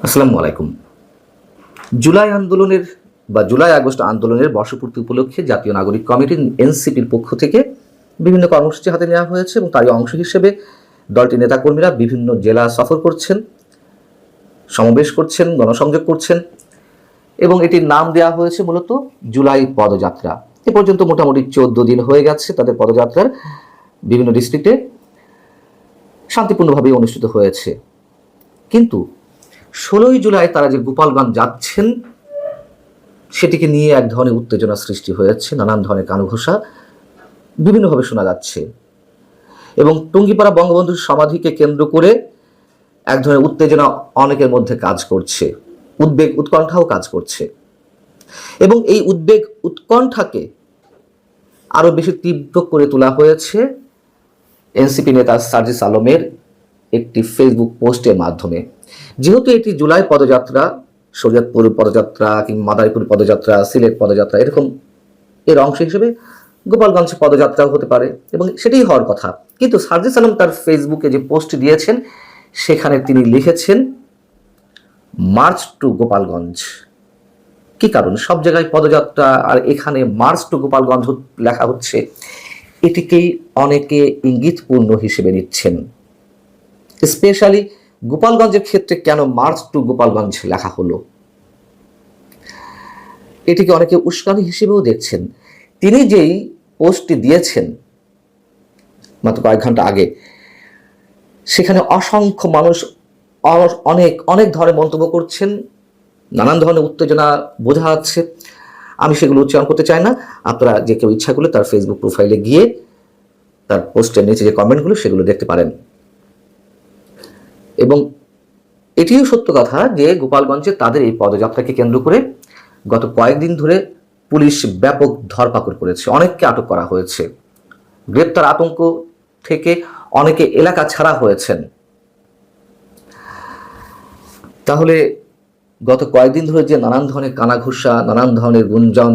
আসসালামু আলাইকুম। জুলাই আন্দোলনের জুলাই আগস্ট আন্দোলনের বর্ষপূর্তি উপলক্ষে জাতীয় নাগরিক কমিটি এনসিপির পক্ষ থেকে বিভিন্ন কর্মসূচি হাতে নেওয়া হয়েছে এবং তারই অংশ হিসেবে দলটির নেতাকর্মীরা বিভিন্ন জেলা সফর করছেন, সমাবেশ করছেন, গণসংযোগ করছেন এবং এটির নাম দেওয়া হয়েছে মূলত জুলাই পদযাত্রা। এ পর্যন্ত মোটামুটি 14 দিন হয়ে গেছে তাদের পদযাত্রার। বিভিন্ন ডিস্ট্রিক্টে শান্তিপূর্ণভাবে অনুষ্ঠিত হয়েছে, কিন্তু 16ই জুলাই তারা যে গোপালগঞ্জ যাচ্ছেন সেটিকে নিয়ে এক ধরনের উত্তেজনা সৃষ্টি হয়েছে। নানান ধরনের কানঘোষা বিভিন্নভাবে শোনা যাচ্ছে এবং টুঙ্গিপাড়া বঙ্গবন্ধুর সমাধিকে কেন্দ্র করে এক ধরনের উত্তেজনা অনেকের মধ্যে কাজ করছে, উদ্বেগ উৎকণ্ঠাও কাজ করছে এবং এই উদ্বেগ উৎকণ্ঠাকে আরো বেশি তীব্র করে তোলা হয়েছে এনসিপি নেতা সার্জিস আলমের একটি ফেসবুক পোস্টের মাধ্যমে। যেহেতু এটি জুলাই পদযাত্রা, শরীয়তপুর পদযাত্রা কিংবা মাদারীপুর পদযাত্রা, সিলেট পদযাত্রা, এরকম এর অংশ হিসেবে গোপালগঞ্জ পদযাত্রাও হতে পারে এবং সেটাই হওয়ার কথা। কিন্তু সার্জিস আলম তার ফেসবুকে যে পোস্ট দিয়েছেন সেখানে তিনি লিখেছেন মার্চ টু গোপালগঞ্জ। কি কারণ? সব জায়গায় পদযাত্রা আর এখানে মার্চ টু গোপালগঞ্জ লেখা হচ্ছে, এটিকেই অনেকে ইঙ্গিতপূর্ণ হিসেবে নিচ্ছেন। স্পেশালি গোপালগঞ্জের ক্ষেত্রে কেন মার্চ টু গোপালগঞ্জ লেখা হলো, এটিকে অনেকে উস্কানি হিসেবেও দেখছেন। তিনি যেই পোস্টটি দিয়েছেন মাত্র কয়েক ঘন্টা আগে, সেখানে অসংখ্য মানুষ অনেক অনেক ধরনের মন্তব্য করছেন, নানান ধরনের উত্তেজনা বোঝা যাচ্ছে। আমি সেগুলো উচ্চারণ করতে চাই না। আপনারা যে কেউ ইচ্ছা করলে তার ফেসবুক প্রোফাইলে গিয়ে তার পোস্টের নিচে যে কমেন্টগুলো সেগুলো দেখতে পারেন। এবং এটিও সত্য কথা যে গোপালগঞ্জে তাদের এই পদযাত্রাকে কেন্দ্র করে গত কয়েকদিন ধরে পুলিশ ব্যাপক ধরপাকড় করেছে, অনেককে আটক করা হয়েছে, গ্রেপ্তার আতঙ্ক থেকে অনেকে এলাকা ছাড়া হয়েছেন। তাহলে গত কয়েকদিন ধরে যে নানান ধরনের কানাঘুষা, নানান ধরনের গুঞ্জন,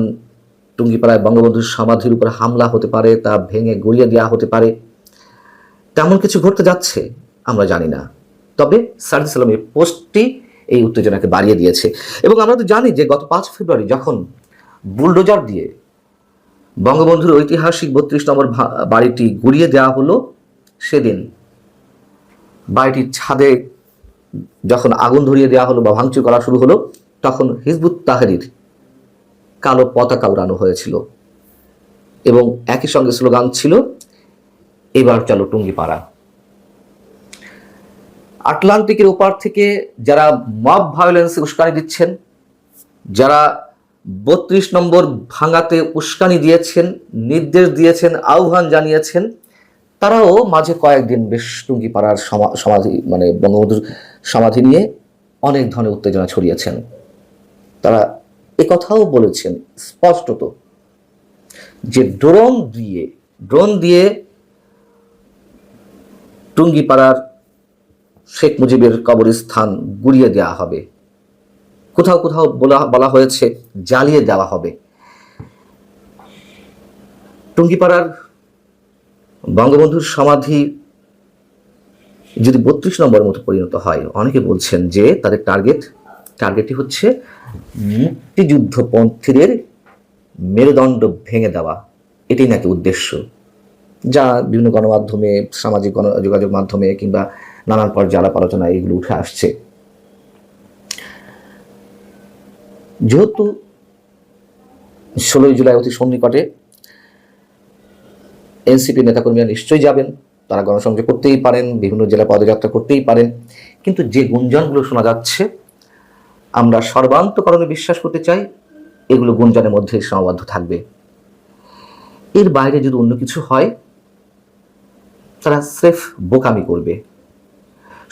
টুঙ্গিপাড়ায় বঙ্গবন্ধুর সমাধির উপর হামলা হতে পারে, তা ভেঙে গড়িয়ে দেওয়া হতে পারে, তেমন কিছু ঘটতে যাচ্ছে আমরা জানি না। তবে সার্জিস আলমের পোস্টটি এই উত্তেজনাকে বাড়িয়ে দিয়েছে এবং আমরা তো জানি যে গত 5 ফেব্রুয়ারি যখন বুলডোজার দিয়ে বঙ্গবন্ধুর ঐতিহাসিক 32 নম্বর বাড়িটি গুড়িয়ে দেওয়া হলো, সেদিন বাড়িটির ছাদে যখন আগুন ধরিয়ে দেওয়া হলো বা ভাঙচুর করা শুরু হলো, তখন হিজবুত তাহরীর কালো পতাকা উড়ানো হয়েছিল এবং একই সঙ্গে স্লোগান ছিল, এবার চলো টুঙ্গিপাড়া। আটলান্টিকের ওপার থেকে যারা মব ভায়োলেন্সে উস্কানি দিচ্ছেন, যারা 32 নম্বর ভাঙাতে উস্কানি দিয়েছেন, নির্দেশ দিয়েছেন, আহ্বান জানিয়েছেন, তারাও মাঝে কয়েকদিন বেশ টুঙ্গিপাড়ার সমাধি বঙ্গবন্ধুর সমাধি নিয়ে অনেক ধরনের উত্তেজনা ছড়িয়েছেন। তারা একথাও বলেছেন স্পষ্টত যে ড্রোন দিয়ে টুঙ্গিপাড়ার শেখ মুজিবের কবরস্থান গুড়িয়ে দেওয়া হবে, কোথাও কোথাও বলা হয়েছে জ্বালিয়ে দেওয়া হবে। টুঙ্গিপাড়ার বঙ্গবন্ধুর সমাধি যদি 32 নম্বরের মতো পরিণত হয়, অনেকে বলছেন যে তাদের টার্গেটই হচ্ছে মুক্তিযুদ্ধপন্থীদের মেরুদণ্ড ভেঙে দেওয়া। এটাই নাকি উদ্দেশ্য, যা বিভিন্ন গণমাধ্যমে, সামাজিক যোগাযোগ মাধ্যমে কিংবা নানান পর্যায়ে আলাপ আলোচনায় এগুলো উঠে আসছে। যেহেতু 16ই জুলাই অতি সন্নিকটে, এনসিপি নেতাকর্মীরা নিশ্চয়ই যাবেন, তারা গণসংযোগ করতেই পারেন, বিভিন্ন জেলা পদযাত্রা করতেই পারেন, কিন্তু যে গুঞ্জনগুলো শোনা যাচ্ছে আমরা সর্বান্তকরণে বিশ্বাস করতে চাই এগুলো গুঞ্জনের মধ্যে সীমাবদ্ধ থাকবে। এর বাইরে যদি অন্য কিছু হয় তারা স্রেফ বোকামি করবে।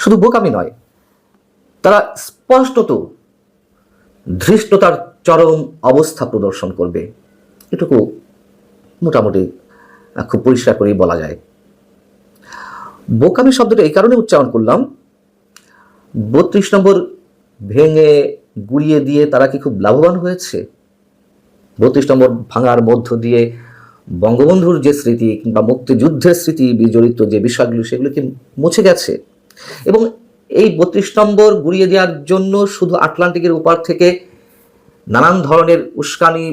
শুধু বোকামি নয়, তারা স্পষ্টত ধৃষ্টতার চরম অবস্থা প্রদর্শন করবে। এটুকু মোটামুটি খুব পরিষ্কার করেই বলা যায়। বোকামি শব্দটা এই কারণে উচ্চারণ করলাম, 32 নম্বর ভেঙে গুড়িয়ে দিয়ে তারা কি খুব লাভবান হয়েছে? 32 নম্বর ভাঙার মধ্য দিয়ে বঙ্গবন্ধুর যে স্মৃতি কিংবা মুক্তিযুদ্ধের স্মৃতি বিজড়িত যে বিষয়গুলো, সেগুলো কি মুছে গেছে? এবং এই 32 নম্বর গুড়িয়ে দেওয়ার জন্য শুধু আটলান্টিকের ওপার থেকে নানান ধরনের উস্কানি,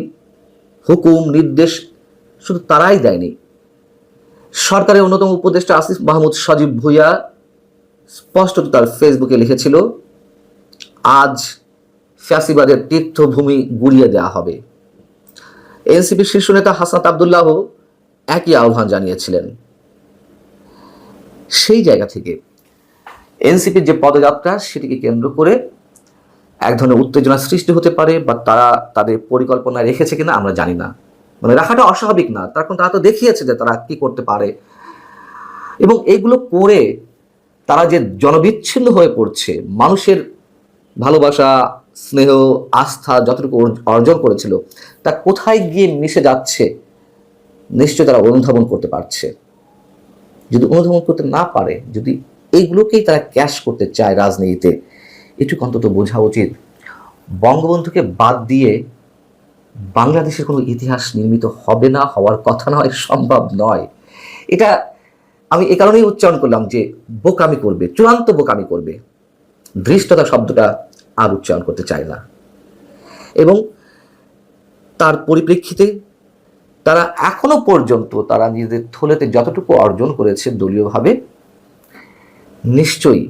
হুকুম, নির্দেশ শুধু তারাই দেয়নি। সরকারের অন্যতম উপদেষ্টা আসিফ মাহমুদ সজীব ভুঁইয়া স্পষ্টত তার ফেসবুকে লিখেছিল, আজ ফ্যাসিবাদের তীর্থভূমি গুড়িয়ে দেওয়া হবে। এনসিপির শীর্ষ নেতা হাসনাত আব্দুল্লাহ একই আহ্বান জানিয়েছিলেন। সেই জায়গা থেকে এনসিপির যে পদযাত্রা, সেটিকে কেন্দ্র করে এক ধরনের উত্তেজনা সৃষ্টি হতে পারে, বা তারা তাদের পরিকল্পনা রেখেছে কিনা আমরা জানি না। মানে রাখাটা অস্বাভাবিক না, তার কারণ তারা তো দেখিয়েছে যে তারা কি করতে পারে, এবং এগুলো করে তারা যে জনবিচ্ছিন্ন হয়ে পড়ছে, মানুষের ভালোবাসা, স্নেহ, আস্থা যতটুকু অর্জন করেছিল তা কোথায় গিয়ে মিশে যাচ্ছে নিশ্চয় তারা অনুধাবন করতে পারছে। যদি অনুধাবন করতে না পারে, যদি এইগুলোকেই তারা ক্যাশ করতে চায় রাজনীতিতে, এটুকু অন্তত বোঝা উচিত বঙ্গবন্ধুকে বাদ দিয়ে বাংলাদেশের কোনো ইতিহাস নির্মিত হবে না, হওয়ার কথা নয়, সম্ভব নয়। এটা আমি এ কারণেই উচ্চারণ করলাম যে বোকামি করবে, চূড়ান্ত বোকামি করবে। ধৃষ্টতা শব্দটা আর উচ্চারণ করতে চায় না। এবং তার পরিপ্রেক্ষিতে তারা এখনো পর্যন্ত তারা নিজেদের থলেতে যতটুকু অর্জন করেছে দলীয়ভাবে, নিশ্চয়ই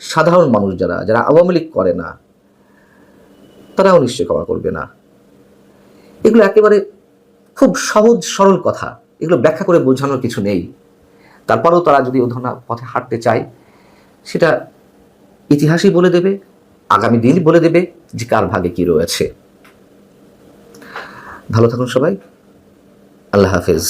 সাধারণ মানুষ যারা আওয়ামী লীগ করে না, তারাও নিশ্চয়ই ক্ষমা করবে না। এগুলো একেবারে খুব সহজ সরল কথা, এগুলো ব্যাখ্যা করে বোঝানোর কিছু নেই। তারপরেও তারা যদি অধুনা পথে হাঁটতে চায়, সেটা ইতিহাসই বলে দেবে, আগামী দিন বলে দেবে যে কার ভাগে কি রয়েছে। ভালো থাকুন সবাই, আল্লাহ হাফেজ।